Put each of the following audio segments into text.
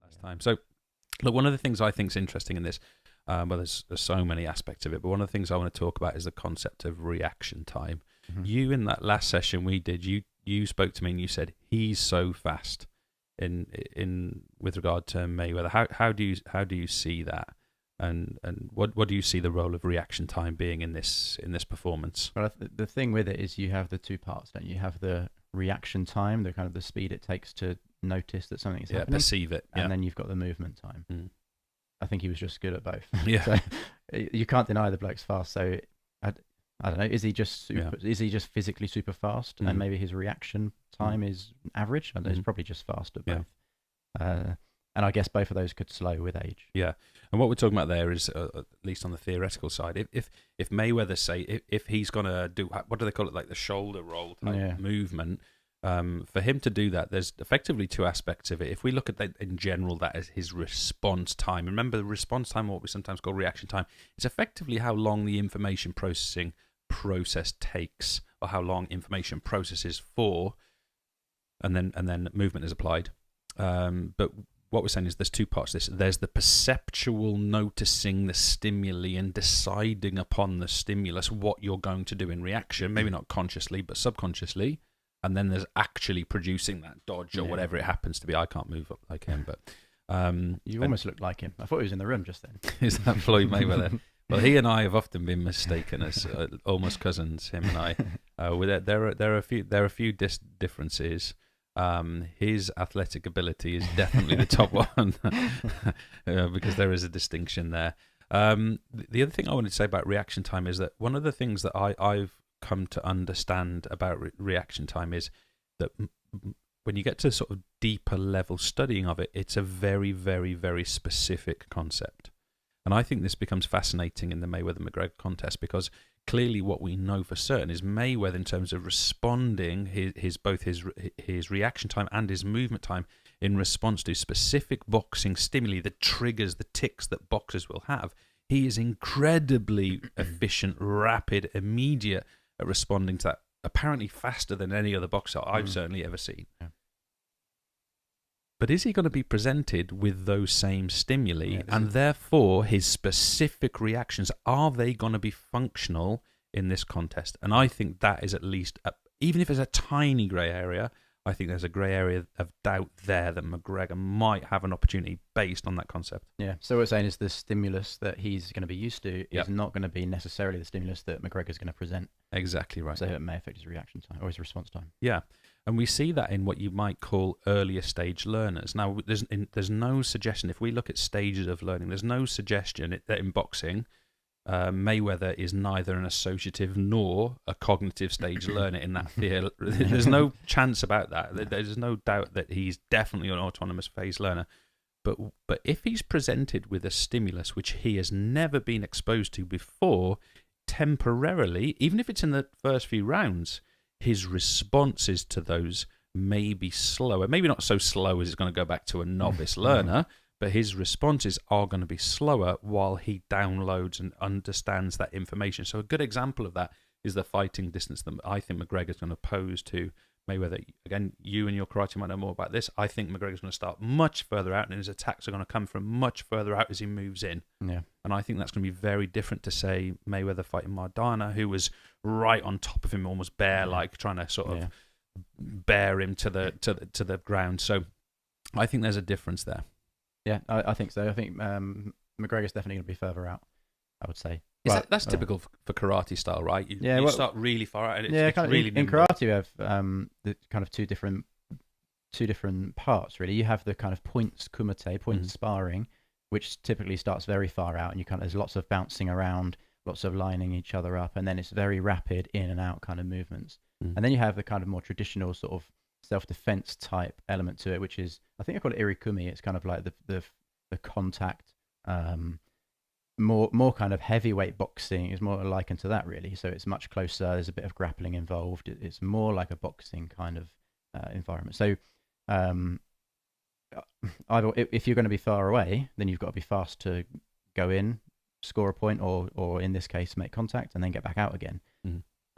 last time. So, look, one of the things I think is interesting in this, well, there's so many aspects of it, but one of the things I want to talk about is the concept of reaction time. Mhm. You, in that last session we did, you spoke to me and you said he's so fast in with regard to Mayweather. How do you see that, and what do you see the role of reaction time being in this performance? Well, the thing with it is you have the two parts, don't you? You have the reaction time, the kind of the speed it takes to notice that something is happening, perceive it, and then you've got the movement time. Mm. I think he was just good at both. Yeah. So you can't deny the bloke's fast. So I don't know. Is he just super? Is he just physically super fast, and maybe his reaction time is average? I don't know, he's probably just fast at both. And I guess both of those could slow with age. Yeah. And what we're talking about there is, at least on the theoretical side, if Mayweather, say, if he's going to do, what do they call it, like the shoulder roll type movement, for him to do that, there's effectively two aspects of it. If we look at that in general, that is his response time. Remember, the response time, or what we sometimes call reaction time, is effectively how long the information processing process takes, or how long information processes for, and then movement is applied. But what we're saying is there's two parts to this. There's the perceptual noticing the stimuli and deciding upon the stimulus what you're going to do in reaction, maybe not consciously but subconsciously, and then there's actually producing that dodge or whatever it happens to be. I can't move up like him, but you almost looked like him. I thought he was in the room just then. Is that Floyd Mayweather? Well, he and I have often been mistaken as almost cousins. Him and I. There are a few differences. His athletic ability is definitely the top one because there is a distinction there. The other thing I wanted to say about reaction time is that one of the things that I've come to understand about reaction time is that when you get to sort of deeper level studying of it, it's a very, very, very specific concept. And I think this becomes fascinating in the Mayweather-McGregor contest because clearly what we know for certain is Mayweather, in terms of responding, both his reaction time and his movement time in response to specific boxing stimuli, the triggers, the ticks that boxers will have, he is incredibly efficient, rapid, immediate at responding to that, apparently faster than any other boxer I've certainly ever seen. Yeah. But is he going to be presented with those same stimuli, and therefore his specific reactions, are they going to be functional in this contest? And I think that is at least, even if it's a tiny grey area, I think there's a grey area of doubt there that McGregor might have an opportunity based on that concept. Yeah, so what we're saying is the stimulus that he's going to be used to is not going to be necessarily the stimulus that McGregor's going to present. Exactly right. So it may affect his reaction time or his response time. Yeah. And we see that in what you might call earlier stage learners. Now, there's no suggestion, if we look at stages of learning, there's no suggestion that in boxing, Mayweather is neither an associative nor a cognitive stage learner in that field. There's no chance about that. There's no doubt that he's definitely an autonomous phase learner. But if he's presented with a stimulus which he has never been exposed to before, temporarily, even if it's in the first few rounds, his responses to those may be slower. Maybe not so slow as it's going to go back to a novice learner, but his responses are going to be slower while he downloads and understands that information. So a good example of that is the fighting distance that I think McGregor's going to pose to Mayweather. Again, you and your karate might know more about this. I think McGregor's going to start much further out, and his attacks are going to come from much further out as he moves in. Yeah. And I think that's going to be very different to, say, Mayweather fighting Maidana, who was right on top of him, almost bear-like, trying to sort of bear him to the ground. So I think there's a difference there. Yeah, I think so. I think McGregor's definitely going to be further out, I would say. That's typical for karate style, right? You start really far out. And it's really in karate, you have the kind of two different parts, really. You have the kind of points kumite, points sparring, which typically starts very far out, and there's lots of bouncing around, lots of lining each other up, and then it's very rapid in and out kind of movements. And then you have the kind of more traditional sort of self-defense type element to it, which is, I think I call it irikumi. It's kind of like the contact, more kind of heavyweight boxing is more likened to that, really. So it's much closer. There's a bit of grappling involved. It's more like a boxing kind of environment. So either if you're going to be far away, then you've got to be fast to go in, score a point, or in this case, make contact and then get back out again.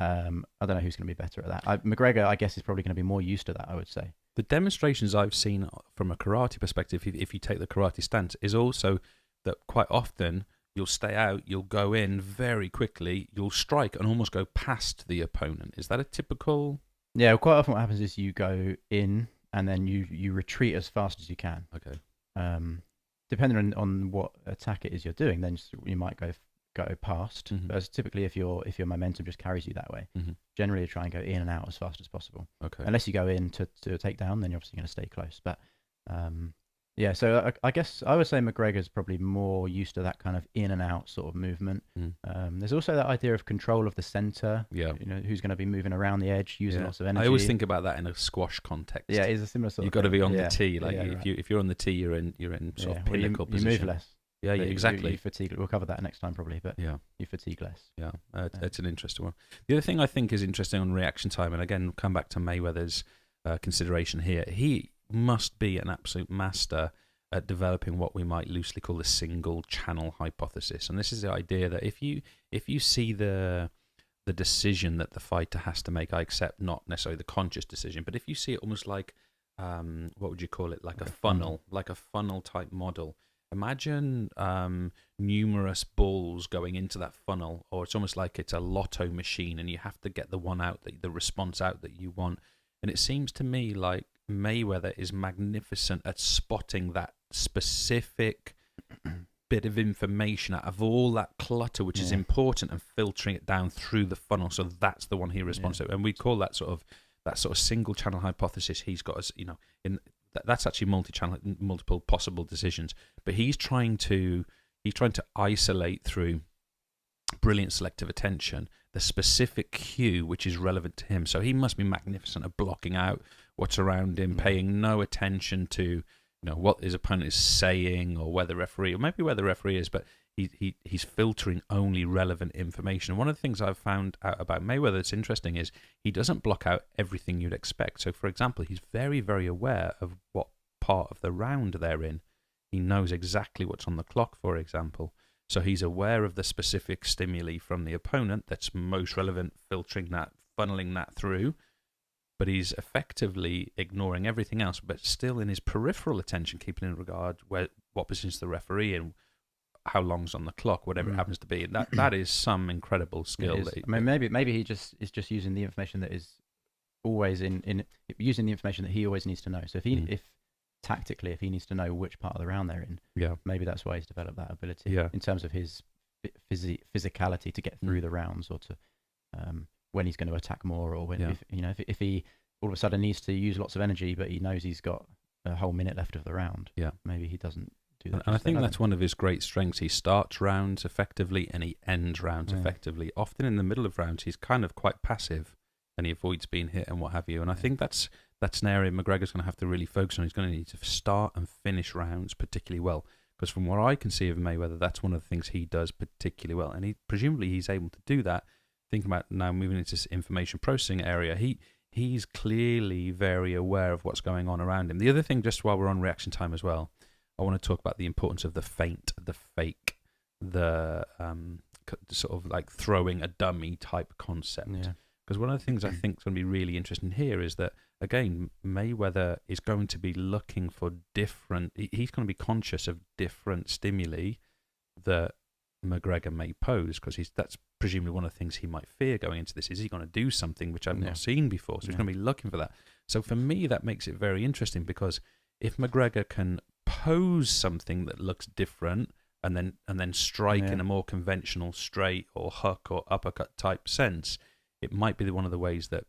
I don't know who's going to be better at that. McGregor, I guess, is probably going to be more used to that, I would say. the demonstrations I've seen from a karate perspective, if you take the karate stance, is also that quite often you'll stay out, you'll go in very quickly, you'll strike and almost go past the opponent. Is that a typical? Yeah, quite often what happens is you go in and then you retreat as fast as you can. Okay. Depending on what attack it is you're doing, then you might go past. Mm-hmm. But as typically, if your momentum just carries you that way, Mm-hmm. generally you try and go in and out as fast as possible. Okay. Unless you go in to a takedown, then you're obviously going to stay close. But yeah, so I guess I would say McGregor's probably more used to that kind of in and out sort of movement. There's also that idea of control of the center. Yeah. You know, who's going to be moving around the edge, using lots of energy. I always think about that in a squash context. Yeah, it's a similar sort You've of got to be on thing. the tee. Like right. if you're on the tee, you're in sort of Well, pinnacle you position. move less. Yeah, So exactly. You fatigue. We'll cover that next time probably, but Yeah. you fatigue less. Yeah, it's an interesting one. The other thing I think is interesting on reaction time, and again, come back to Mayweather's consideration here. He must be an absolute master at developing what we might loosely call the single channel hypothesis. And this is the idea that if you see the decision that the fighter has to make, I accept not necessarily the conscious decision, but if you see it almost like what would you call it, like a funnel, like a funnel type model. Imagine numerous balls going into that funnel, or it's almost like it's a lotto machine and you have to get the one out, the response out that you want. And it seems to me like Mayweather is magnificent at spotting that specific bit of information out of all that clutter, which is important, and filtering it down through the funnel. So that's the one he responds to. And we call that sort of single channel hypothesis. He's got us, that's actually multi-channel, multiple possible decisions, but he's trying to isolate through brilliant selective attention the specific cue which is relevant to him. So he must be magnificent at blocking out what's around him, paying no attention to what his opponent is saying, or where the referee is, but he's filtering only relevant information. And one of the things I've found out about Mayweather that's interesting is he doesn't block out everything you'd expect. So, for example, he's very, very aware of what part of the round they're in. He knows exactly what's on the clock, for example. So he's aware of the specific stimuli from the opponent that's most relevant, filtering that, funneling that through. But he's effectively ignoring everything else, but still in his peripheral attention, keeping in regard what position's the referee in, how long's on the clock, whatever it happens to be. And that is some incredible skill. Maybe he is just using the information that is always using the information that he always needs to know. So if tactically he needs to know which part of the round they're in, maybe that's why he's developed that ability in terms of his physicality to get through the rounds, or to when he's going to attack more, or when if he all of a sudden needs to use lots of energy, but he knows he's got a whole minute left of the round. Maybe he doesn't do that. And I think that's one of his great strengths. He starts rounds effectively and he ends rounds effectively. Often in the middle of rounds, he's kind of quite passive and he avoids being hit and what have you. And I think that's an area McGregor's going to have to really focus on. He's going to need to start and finish rounds particularly well. Because from what I can see of Mayweather, that's one of the things he does particularly well. And presumably he's able to do that. Thinking about now moving into this information processing area, he's clearly very aware of what's going on around him. The other thing, just while we're on reaction time as well, I want to talk about the importance of the feint, the fake, the sort of like throwing a dummy type concept. Because one of the things I think is going to be really interesting here is that, again, Mayweather is going to be looking for different... He's going to be conscious of different stimuli that McGregor may pose, because that's presumably one of the things he might fear going into this. Is he going to do something which I've not seen before? So he's going to be looking for that. So for me, that makes it very interesting, because if McGregor can pose something that looks different and then strike in a more conventional straight or hook or uppercut type sense, it might be one of the ways that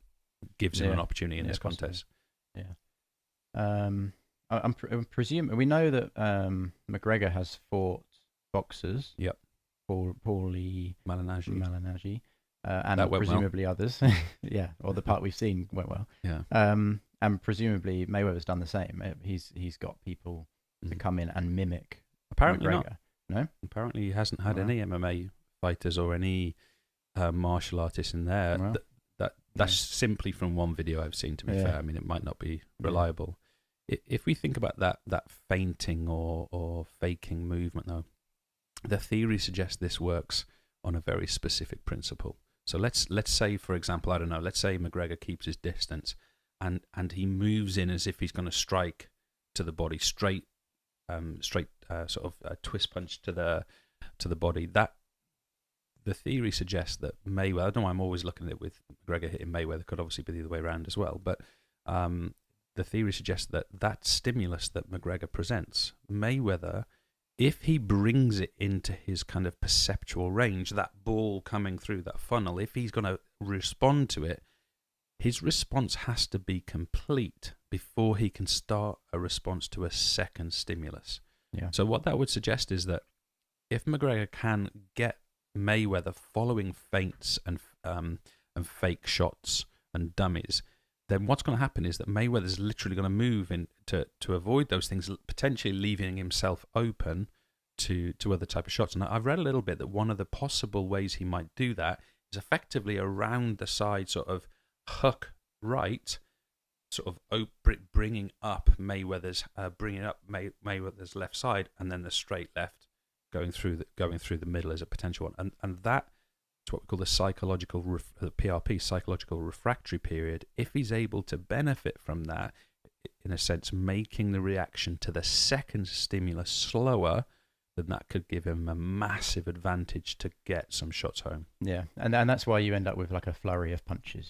gives him an opportunity in this contest. I'm presuming we know that McGregor has fought boxers. Paulie Malignaggi, and presumably others. Or the part we've seen went well. And presumably Mayweather's done the same. He's got people to come in and mimic apparently McGregor. No? Apparently he hasn't had any MMA fighters or any martial artists in there. Well, that's simply from one video I've seen, to be fair. I mean, it might not be reliable. If we think about that feinting or faking movement, though, the theory suggests this works on a very specific principle. So let's say, for example, I don't know, let's say McGregor keeps his distance and he moves in as if he's going to strike to the body, straight sort of twist punch to the body. That the theory suggests that Mayweather. I don't know why I'm always looking at it with McGregor hitting Mayweather. Could obviously be the other way around as well, but the theory suggests that stimulus that McGregor presents, Mayweather, if he brings it into his kind of perceptual range, that ball coming through that funnel, if he's going to respond to it, his response has to be complete before he can start a response to a second stimulus. Yeah. So what that would suggest is that if McGregor can get Mayweather following feints and fake shots and dummies, then what's going to happen is that Mayweather's literally going to move in to avoid those things, potentially leaving himself open to other type of shots. And I've read a little bit that one of the possible ways he might do that is effectively around the side, sort of hook right, sort of bringing up Mayweather's left side, and then the straight left going through the middle as a potential one, and that's what we call the PRP, psychological refractory period. If he's able to benefit from that, in a sense, making the reaction to the second stimulus slower, then that could give him a massive advantage to get some shots home. Yeah, and that's why you end up with like a flurry of punches. Yeah.